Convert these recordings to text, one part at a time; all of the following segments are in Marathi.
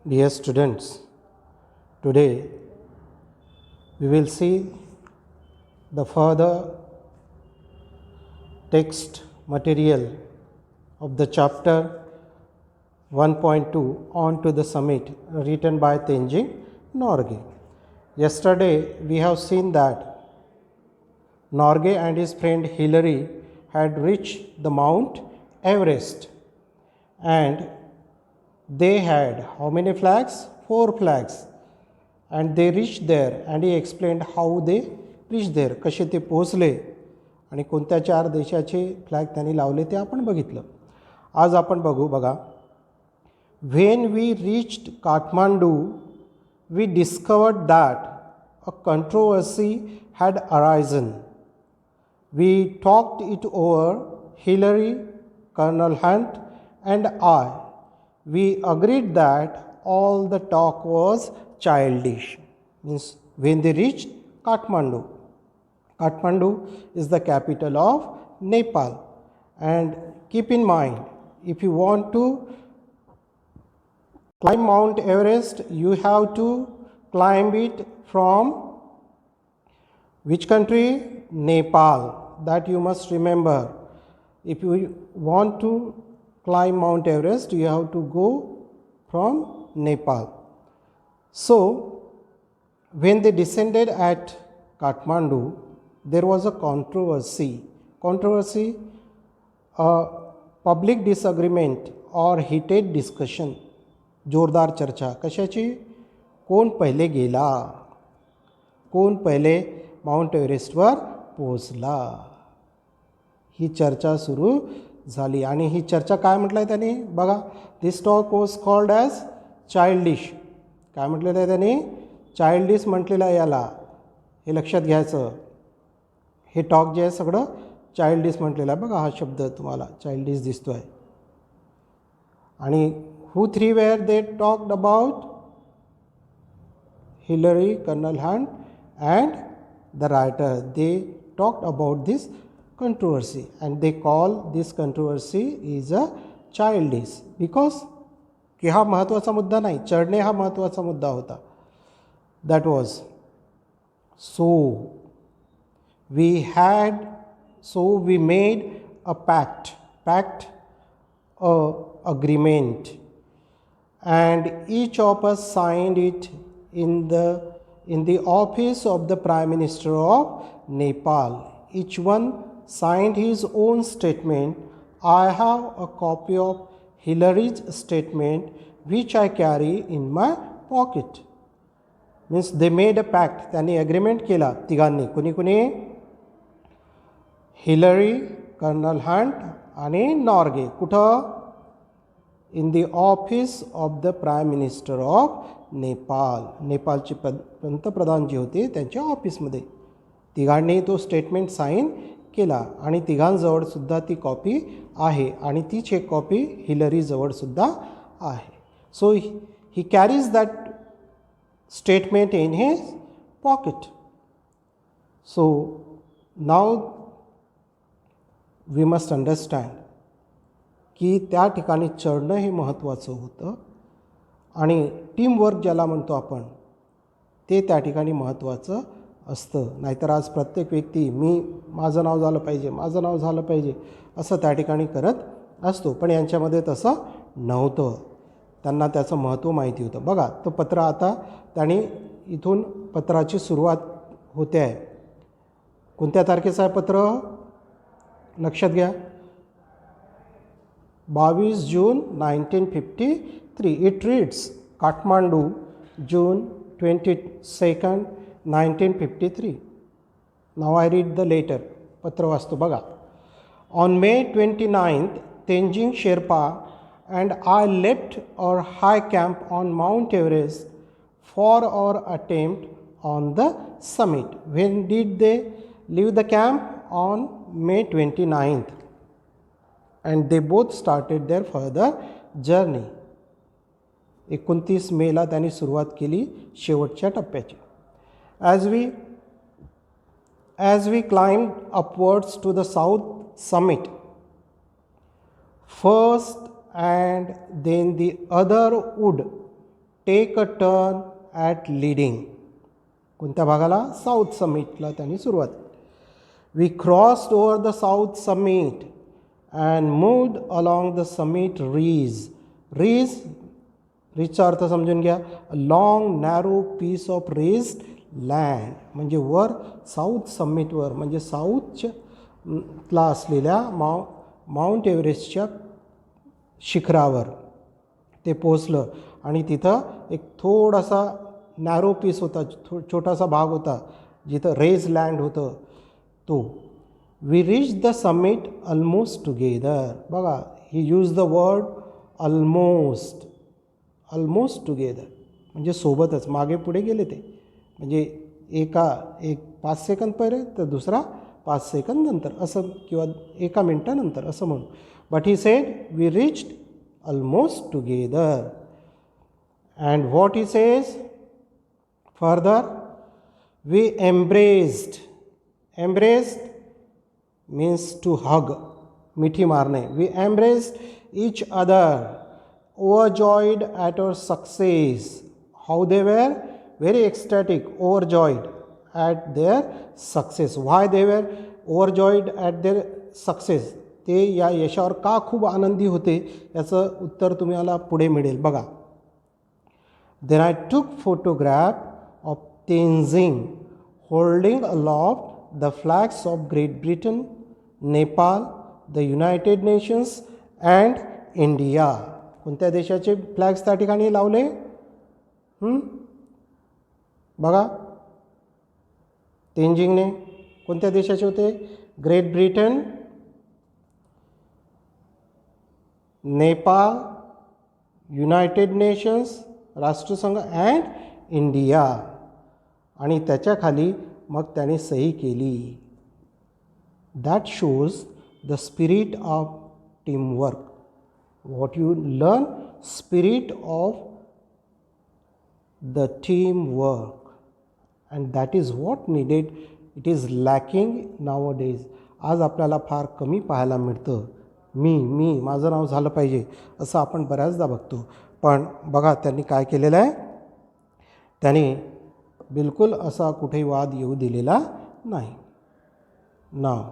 Dear students, today we will see the further text material of the chapter 1.2 On to the Summit, written by Tenzing Norgay. Yesterday we have seen that Norgay and his friend Hillary had reached the Mount Everest, and they had how many flags? 4 flags. And they reached there, and he explained how they reached there, कसे ते पोहोचले आणि कोणत्या 4 देशाचे फ्लॅग त्यांनी लावले ते आपण बघितलं. आज आपण बघू बघा. When we reached Kathmandu, we discovered that a controversy had arisen. We talked it over, Hillary, Colonel Hunt, and I. We agreed that all the talk was childish. Means when they reached Kathmandu. Kathmandu is the capital of Nepal. And keep in mind, if you want to climb Mount Everest, you have to climb it from which country? Nepal. That you must remember. If you want to climb Mount Everest, you have to go from Nepal. So, when they descended at Kathmandu, there was a controversy. Controversy, a public disagreement or heated discussion. जोरदार चर्चा. कशाची? कोण पहिले गेला? कोण पहिले माउंट एव्हरेस्टवर पोहोचला? ही चर्चा सुरू झाली. आणि ही चर्चा काय म्हटलं आहे त्यांनी? बघा, this talk was called as childish. काय म्हटलेलं आहे त्यांनी? चाइल्डिश म्हटलेलं आहे याला. हे लक्षात घ्यायचं. हे टॉक जे आहे सगळं चाइल्डिश म्हटलेलं आहे. बघा, हा शब्द तुम्हाला चाइल्डिश दिसतो आहे. आणि who 3 were they talked about? Hillary, Colonel Hunt, and the writer. They talked about this controversy, and they call this controversy is a childish because की हा महत्त्वाचा मुद्दा नाही, चढणे हा महत्त्वाचा मुद्दा होता. That was so we made a pact, a agreement, and each of us signed it in the office of the Prime Minister of Nepal. Each one signed his own statement. I have a copy of Hillary's statement which I carry in my pocket. Means they made a pact. त्यांनी agreement केला तिघांनी. कुणी कुणी? Hillary, Colonel Hunt आणि नॉर्गे. कुठं? in the office of the Prime Minister of Nepal. नेपाळचे पंतप्रधान जे होते त्यांच्या ऑफिसमध्ये तिघांनी तो स्टेटमेंट साईन केला. आणि तिघांजवळसुद्धा ती कॉपी आहे. आणि तीच एक कॉपी हिलरीजवळसुद्धा आहे. So he carries that statement in his pocket. So now we must understand की त्या ठिकाणी चढणं हे महत्त्वाचं होतं. आणि टीमवर्क ज्याला म्हणतो आपण ते त्या ठिकाणी महत्त्वाचं असतं. नाहीतर आज प्रत्येक व्यक्ती माझं नाव झालं पाहिजे असं त्या ठिकाणी करत असतो. पण यांच्यामध्ये तसं नव्हतं. त्यांना त्याचं महत्त्व माहिती होतं. बघा, तो पत्र आता त्यांनी इथून पत्राची सुरुवात होते आहे. कोणत्या तारखेचं आहे पत्र? लक्षात घ्या, 22 जून 1953. It reads, Kathmandu, June 22nd, 1953. Now I read the letter. पत्र वाचतो बघा. On May 29th, Tenzing Sherpa and I left our high camp on Mount Everest for our attempt on the summit. When did they leave the camp? On May 29th. And they both started their further journey. 29 मेला त्यांनी सुरुवात केली शेवटच्या टप्प्याची. As we climbed upwards to the south summit, first and then the other would take a turn at leading. कोणत्या भागाला? साऊथ समिटला त्यांनी सुरुवात. We crossed over the south summit and moved along the summit ridge. रीजचा अर्थ समजून घ्या. A long narrow piece of raised land. म्हणजे वर साऊथ समिटवर म्हणजे साऊथला असलेल्या माउंट एव्हरेस्टच्या शिखरावर ते पोचलं आणि तिथं एक थोडासा नॅरो पीस होता, छोटासा भाग होता जिथं रेज लँड होतं तो. We reach the summit almost together. बघा, he use the word almost. Almost together म्हणजे सोबतच, मागे पुढे गेले ते. म्हणजे एक 5 सेकंद पहिले तर दुसरा 5 सेकंद नंतर असं, किंवा 1 मिनटानंतर असं म्हणू. But he said we reached almost together. And what he says further? We embraced. Embraced means to hug, मिठी मारणे. We embraced each other, overjoyed at our success. How they were? Very ecstatic, overjoyed at their success. Why they were overjoyed at their success? ते या यशावर का खूप आनंदी होते याचं उत्तर तुम्हाला पुढे मिळेल. बघा. Then I took photograph of Tenzing holding aloft the flags of Great Britain, Nepal, the United Nations and India. कोणत्या देशाचे फ्लॅग्स त्या ठिकाणी लावले? बघा, तेंजिंगने कोणत्या देशाचे होते? Great Britain, Nepal, United nations राष्ट्रसंघ अँड इंडिया. आणि त्याच्याखाली मग त्याने सही केली. That shows the spirit of teamwork. What you learn? Spirit of the teamwork, and that is what needed. It is lacking nowadays. आज आपल्याला फार कमी पाहायला मिळतं. मी माझं नाव झालं पाहिजे असं आपण बऱ्याचदा बघतो. पण बघा त्यांनी काय केलेलं आहे, त्यांनी बिलकुल असा कुठेही वाद येऊ दिलेला नाही. Now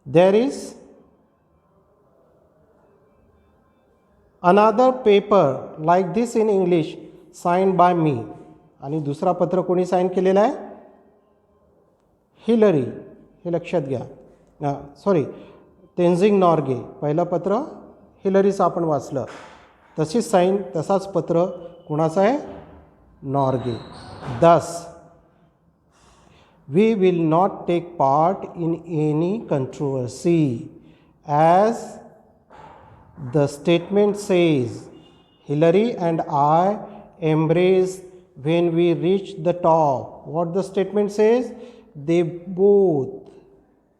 there is another paper like this in English signed by me. आणि दुसरा पत्र कोणी साईन केलेला आहे? हिलरी. हे लक्षात घ्या. सॉरी, तेंजिंग नॉर्गे. पहिलं पत्र हिलरीचं आपण वाचलं. तशीच साईन, तसाच पत्र कुणाचं आहे? Norgay. Thus, we will not take part in any controversy as the statement says. Hillary and I embraced when we reached the top. What the statement says? They both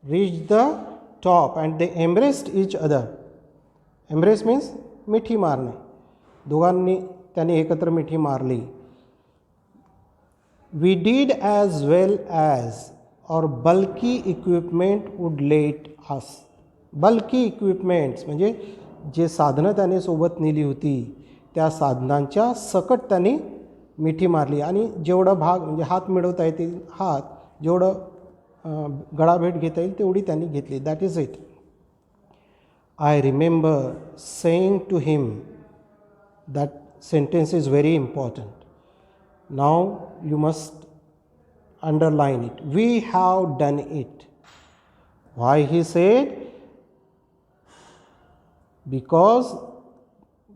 reached the top and they embraced each other. Embrace means मिठी मारणे. दोघांनी त्यांनी एकत्र मिठी मारली. We did as well as our bulky equipment would let us. Bulky equipments म्हणजे जे साधनं त्याने सोबत नेली होती त्या साधनांच्या सकट त्यांनी मिठी मारली. आणि जेवढं भाग म्हणजे हात मिळवता येतील हात, जेवढं गळाभेट घेता येईल तेवढी त्यांनी घेतली. That is it. I remember saying to him, that sentence is very important. Now you must underline it. We have done it. Why he said? Because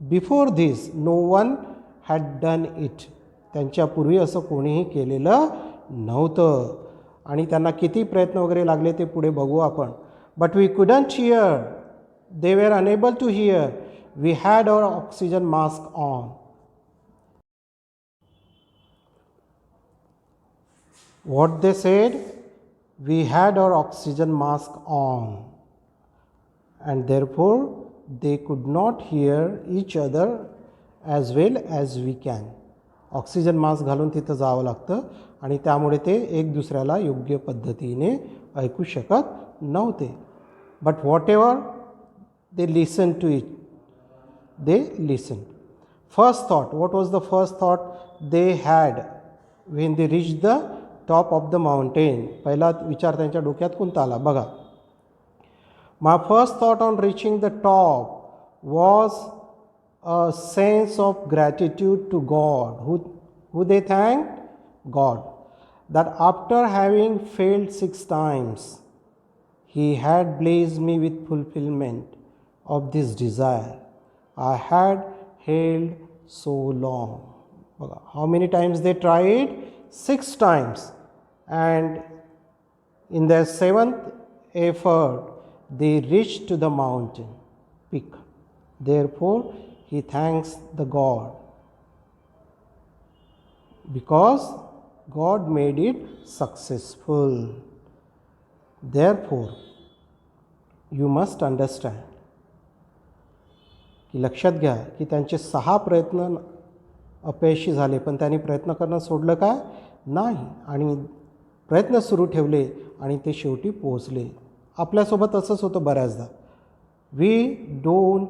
before this no one had done it. त्यांच्यापूर्वी असं कोणीही केलेलं नव्हतं. आणि त्यांना किती प्रयत्न वगैरे लागले ते पुढे बघू आपण. But we couldn't hear. They were unable to hear. We had our oxygen mask on. What they said? We had our oxygen mask on. And therefore they could not hear each other as well as we can. Oxygen mask घालून तिथं जावं लागतं आणि त्यामुळे ते एक दुसऱ्याला योग्य पद्धतीने ऐकू शकत नव्हते. But whatever they listen to it, they listen. First thought, what was the first thought they had when they reached the top of the mountain? पहिला विचार त्यांच्या डोक्यात कोणता आला बघा. My first thought on reaching the top was a sense of gratitude to God. Who they thanked? God. That after having failed 6 times, He had blessed me with fulfillment of this desire I had held so long. How many times they tried? 6 times. And in their 7th effort, they reached to the mountain peak. Therefore, he thanks the God because God made it successful. Therefore, you must understand की लक्षात घ्या की त्यांचे 6 प्रयत्न अपयशी झाले, पण त्यांनी प्रयत्न करणं सोडलं का? नाही, आणि प्रयत्न सुरू ठेवले आणि ते शेवटी पोहोचले. आपल्यासोबत असंच होतं बऱ्याचदा. वी डोंट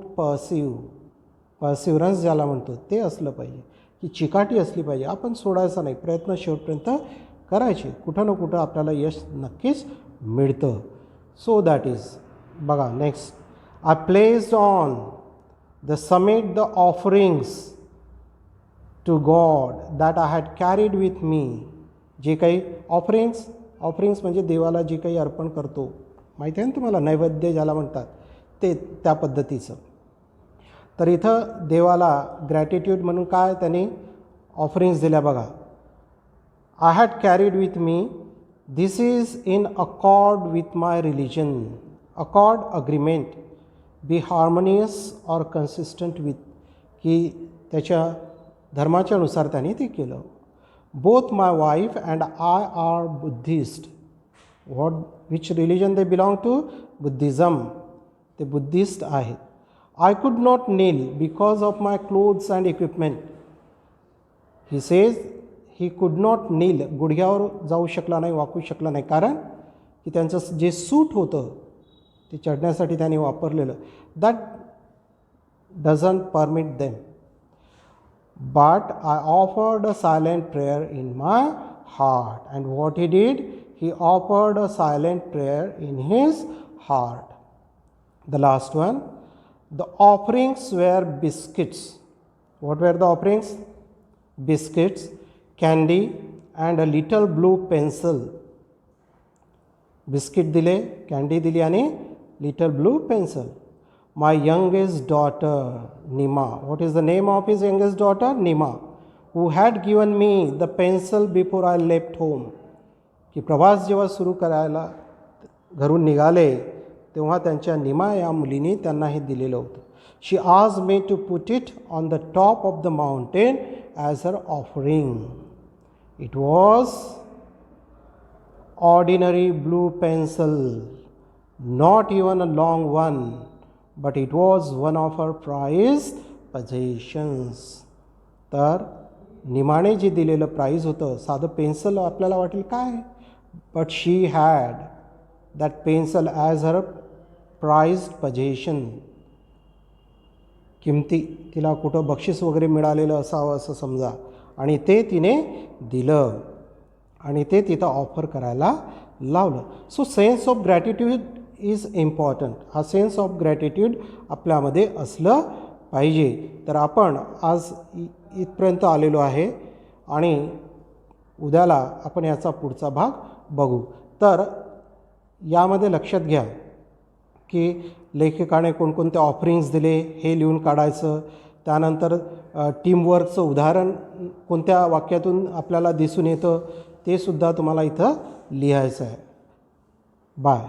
पर्सिव्हरन्स ज्याला म्हणतो ते असलं पाहिजे, की चिकाटी असली पाहिजे. आपण सोडायचं नाही, प्रयत्न शेवटपर्यंत करायचे. कुठं ना कुठं आपल्याला यश नक्कीच मिळतं. सो दॅट इज बघा next. I placed on the summit the offerings to God that I had carried with me. जे काही ऑफरिंग्स म्हणजे देवाला जे काही अर्पण करतो, माहिती आहे ना तुम्हाला, नैवेद्य ज्याला म्हणतात ते, त्या पद्धतीचं. तर इथं देवाला ग्रॅटिट्यूड म्हणून काय त्यांनी ऑफरिंग्स दिल्या बघा. I had carried with me. This is in accord with my religion. Accord agreement. Be harmonious or consistent with, की त्याच्या धर्माच्यानुसार त्यांनी ते केलं. Both my wife and I are Buddhist. Which religion they belong to? Buddhism. ते बुद्धिस्ट आहेत. I could not kneel because of my clothes and equipment. He says he could not kneel. गुडघ्यावर जाऊ शकला नाही, वाकू शकला नाही, कारण की त्यांचं जे सूट होतं ते चढण्यासाठी त्यांनी वापरलेलं, that doesn't permit them. But I offered a silent prayer in my heart. And what he did? He offered a silent prayer in his heart. The last one. The offerings were biscuits. What were the offerings? Biscuits, candy, and a little blue pencil. Biscuit dile, candy dili, आणि little blue pencil. My youngest daughter, Nima. What is the name of his youngest daughter? Nima. Who had given me the pencil before I left home. की प्रवास जेव्हा सुरू करायला घरून निघाले तेव्हा त्यांच्या निमा या मुलीने त्यांना हे दिलेलं होतं. She asked me to put it on the top of the mountain as her offering. It was ordinary blue pencil, not even a long one, but it was one of her prize possessions. तर निमाने जे दिलेलं प्राईज होतं साधं पेन्सिल आपल्याला वाटेल काय, but she had that pencil as her prized possession. किमती, तिला कुठं बक्षीस वगैरे मिळालेलं असावं असं समजा, आणि ते तिने दिलं आणि ते तिथं ऑफर करायला लावलं. So sense of gratitude is important. हा सेन्स ऑफ ग्रॅटिट्यूड आपल्यामध्ये असलं पाहिजे. तर आपण आज इथपर्यंत आलेलो आहे आणि उद्याला आपण याचा पुढचा भाग बघू. तर यामध्ये लक्षात घ्या की लेखकाने कोणकोणते ऑफरिंग्स दिले हे लिहून काढायचं. त्यानंतर टीमवर्कचं उदाहरण कोणत्या वाक्यातून आपल्याला दिसून येतं ते सुद्धा तुम्हाला इथं लिहायचं आहे. बाय.